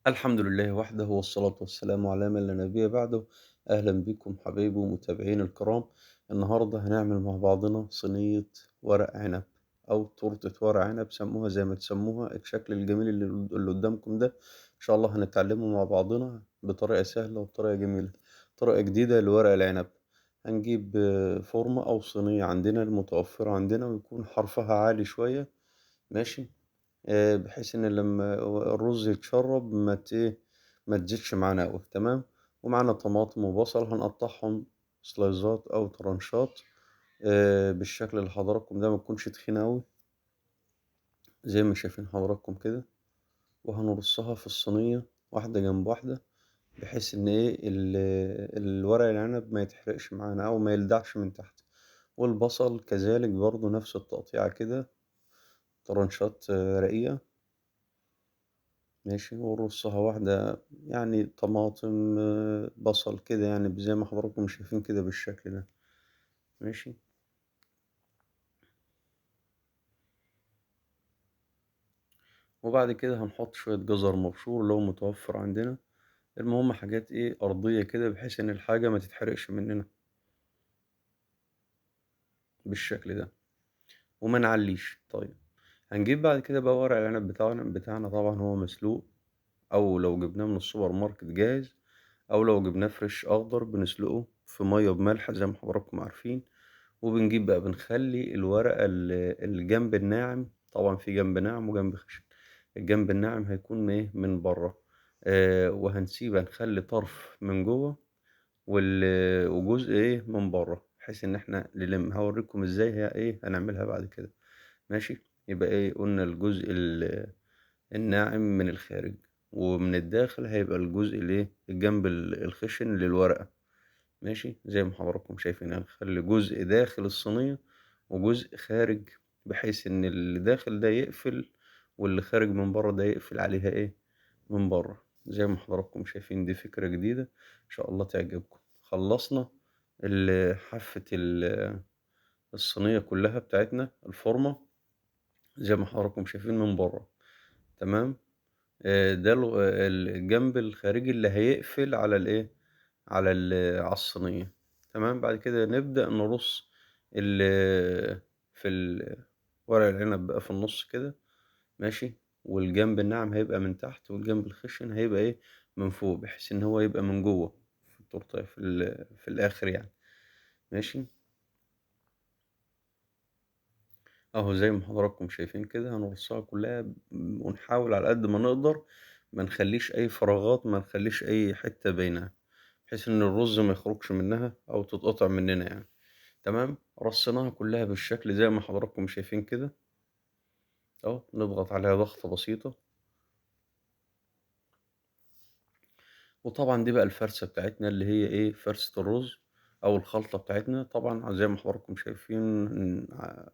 الحمد لله وحده والصلاة والسلام على من لا نبي بعده. أهلا بكم حبايبي ومتابعين الكرام. النهاردة هنعمل مع بعضنا صينية ورق عنب أو تورتة ورق عنب، سموها زي ما تسموها. الشكل الجميل اللي قدامكم ده إن شاء الله هنتعلمه مع بعضنا بطريقة سهلة وبطريقة جميلة، طريقة جديدة لورق العنب. هنجيب فورمة أو صينية عندنا المتوفرة عندنا ويكون حرفها عالي شوية، ماشي. بحيث إن لمّا الرز يتشرّب ما تزيدش معانا أوي، تمام. ومعانا طماطم وبصل هنقطّعهم سلايزات أو طرنشات بالشكل اللي حضراتكم ده، ما تكونش تخينة أوي زي ما شايفين حضراتكم كده، وهنرصها في الصينية واحدة جنب واحدة، بحيث إن الورق العنب ما يتحرقش معانا أو ما يلدعش من تحت. والبصل كذلك برضه نفس التقطيعة كده، طرنشات رقيقة، ماشي. ونرصها واحدة يعني طماطم بصل كده، يعني زي ما حضراتكم شايفين كده بالشكل ده، ماشي. وبعد كده هنحط شوية جزر مبشور لو متوفر عندنا. المهم حاجات ايه أرضية كده، بحيث إن الحاجة ما تتحرقش مننا بالشكل ده، وما نعليش. طيب، هنجيب بعد كده بقى ورق العنب بتاعنا طبعا هو مسلوق، أو لو جبناه من السوبر ماركت جاهز، أو لو جبناه فريش أخضر بنسلقه في مية بملح زي ما حضراتكم عارفين. وبنجيب بقى بنخلي الورقة الجنب الناعم، طبعا في جنب ناعم وجنب خشن. الجنب الناعم هيكون ايه من بره، هنخلي طرف من جوه وجزء ايه من بره، بحيث ان احنا نلم. هوريكم ازاي هي ايه هنعملها بعد كده، ماشي. يبقى ايه قلنا الجزء الناعم من الخارج، ومن الداخل هيبقى الجزء الايه الجنب الخشن للورقة، ماشي. زي ما حضراتكم شايفين هنخلي جزء داخل الصينية وجزء خارج، بحيث ان اللي داخل ده يقفل واللي خارج من بره ده يقفل عليها ايه من بره. زي ما حضراتكم شايفين دي فكرة جديدة ان شاء الله تعجبكم. خلصنا حافة الصينية كلها بتاعتنا الفورمة زي ما حضراتكم شايفين من بره، تمام. ده الجنب الخارجي اللي هيقفل على الايه على الصينية، تمام. بعد كده نبدأ نرص ال في ورق العنب بقى في النص كده، ماشي. والجنب الناعم هيبقى من تحت، والجنب الخشن هيبقى ايه من فوق، بحيث ان هو يبقى من جوه في التورتة في الآخر يعني، ماشي. اهو زي ما حضراتكم شايفين كده هنرصها كلها، ونحاول على قد ما نقدر ما نخليش اي فراغات، ما نخليش اي حتة بينها، بحيث ان الرز ما يخرجش منها او تتقطع مننا يعني، تمام. رصيناها كلها بالشكل زي ما حضراتكم شايفين كده اهو. نضغط عليها ضغطة بسيطة، وطبعا دي بقى الفرشة بتاعتنا اللي هي ايه فرشة الرز او الخلطة بتاعتنا. طبعا زي ما حضراتكم شايفين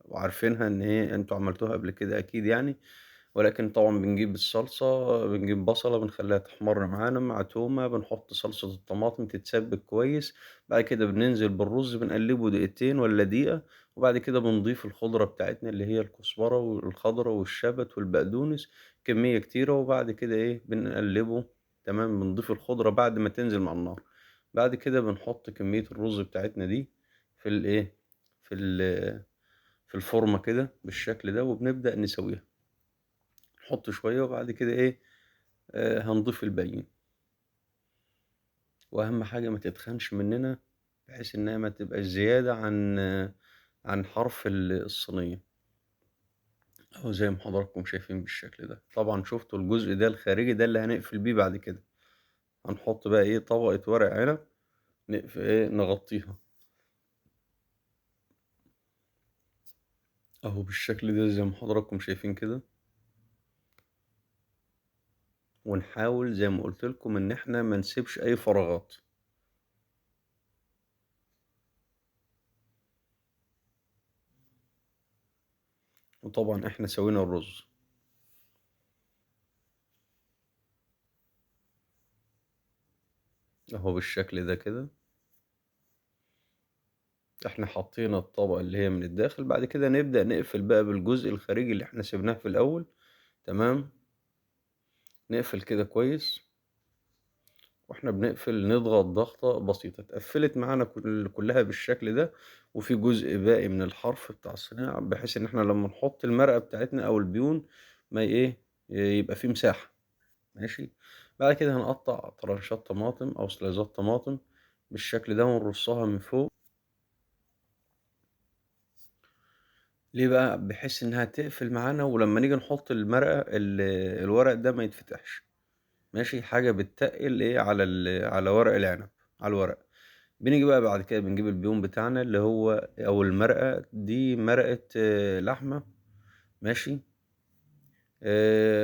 وعارفينها ان هي انتوا عملتوها قبل كده اكيد يعني. ولكن طبعا بنجيب الصلصة، بنجيب بصلة بنخليها تحمر معانا مع تومة، بنحط صلصة الطماطم تتسبك كويس. بعد كده بننزل بالرز بنقلبه دقيقتين ولا دقيقة. وبعد كده بنضيف الخضرة بتاعتنا اللي هي الكزبرة والخضرة والشبت والبقدونس، كمية كتيرة. وبعد كده ايه بنقلبه، تمام. بنضيف الخضرة بعد ما تنزل مع النار. بعد كده بنحط كمية الرز بتاعتنا دي في الايه في ال في الفورمة كده بالشكل ده، وبنبدأ نسويها. نحط شوية وبعد كده ايه هنضيف الباقيين. واهم حاجة ما تتخنش مننا، بحيث انها ما تبقاش زيادة عن حرف الصينية، اهو زي ما حضراتكم شايفين بالشكل ده. طبعا شفتوا الجزء ده الخارجي ده اللي هنقفل بيه بعد كده. هنحط بقى ايه طبقة ورق عنب نقفل ايه نغطيها اهو بالشكل ده زي ما حضراتكم شايفين كده. ونحاول زي ما قلت لكم ان احنا ما نسيبش اي فراغات. وطبعا احنا سوينا الرز اهو بالشكل ده كده. احنا حطينا الطبقة اللي هي من الداخل، بعد كده نبدأ نقفل بقى بالجزء الخارجي اللي احنا سيبناه في الأول، تمام. نقفل كده كويس، واحنا بنقفل نضغط ضغطة بسيطة. اتقفلت معانا كلها بالشكل ده، وفي جزء باقي من الحرف بتاع الصناعة، بحيث ان احنا لما نحط المرقة بتاعتنا او البيون ما ايه يبقى فيه مساحة. ماشي. بعد كده هنقطع طرنشات طماطم او سلايزات طماطم بالشكل ده ونرصها من فوق. ليه بقى؟ بحيث انها تقفل معانا، ولما نيجي نحط المرقة الورق ده ما يتفتحش. ماشي. حاجة بتتقل ايه على على ورق العنب، على الورق. بنيجي بقى بعد كده بنجيب البيون بتاعنا اللي هو او المرقة دي، مرقة لحمة. ماشي.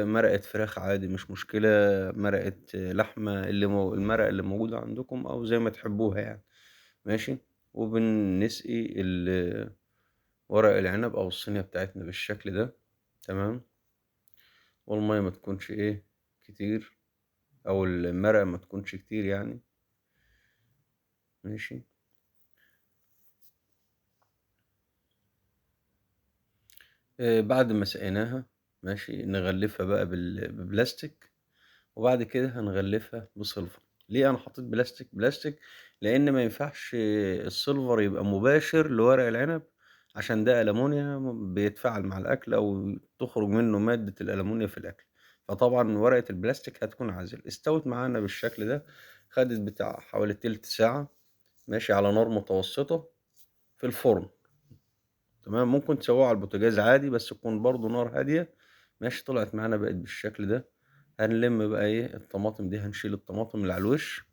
مرقة فراخ عادي مش مشكلة، مرقة لحمة، المرقة اللي موجودة عندكم او زي ما تحبوها يعني. ماشي. وبنسقي ورق العنب او الصينية بتاعتنا بالشكل ده. تمام. والمية ما تكونش ايه كتير، او المرقة ما تكونش كتير يعني. ماشي. بعد ما سقيناها، ماشي، نغلفها بقى ببلاستيك. وبعد كده هنغلفها بسيلفر. ليه انا حطيت بلاستيك؟ لان ما ينفعش السيلفر يبقى مباشر لورق العنب، عشان ده ألمونيا بيتفاعل مع الاكل او تخرج منه مادة الألمونيا في الاكل. فطبعا ورقة البلاستيك هتكون عازل. استوت معانا بالشكل ده، خدت بتاع حوالي تلت ساعة، ماشي، على نار متوسطة في الفرن. تمام. ممكن تسووها على البوتاجاز عادي، بس تكون برضو نار هادية. ماشي. طلعت معانا بقت بالشكل ده. هنلم بقى ايه الطماطم دي، هنشيل الطماطم اللي على الوش.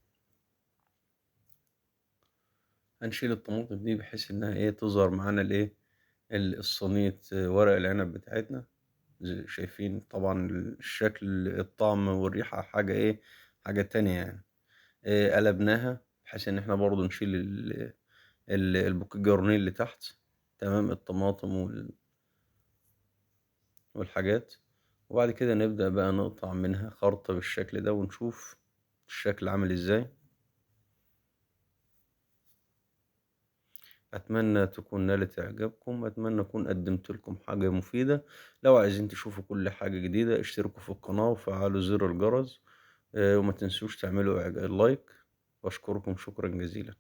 هنشيل الطماطم دي بحيث انها ايه تظهر معانا الايه الصينية ورق العنب بتاعتنا. شايفين طبعا الشكل، الطعم والريحة حاجة ايه، حاجة تانية يعني. إيه، قلبناها بحيث ان احنا برضو نشيل البوكيه جرنيه اللي تحت. تمام. الطماطم والحاجات. وبعد كده نبدأ بقى نقطع منها خرطة بالشكل ده ونشوف الشكل عامل ازاي. أتمنى تكون نالت إعجابكم، أتمنى أكون قدمت لكم حاجة مفيدة. لو عايزين تشوفوا كل حاجة جديدة اشتركوا في القناة وفعلوا زر الجرس. وما تنسوش تعملوا لايك. وأشكركم شكرا جزيلا.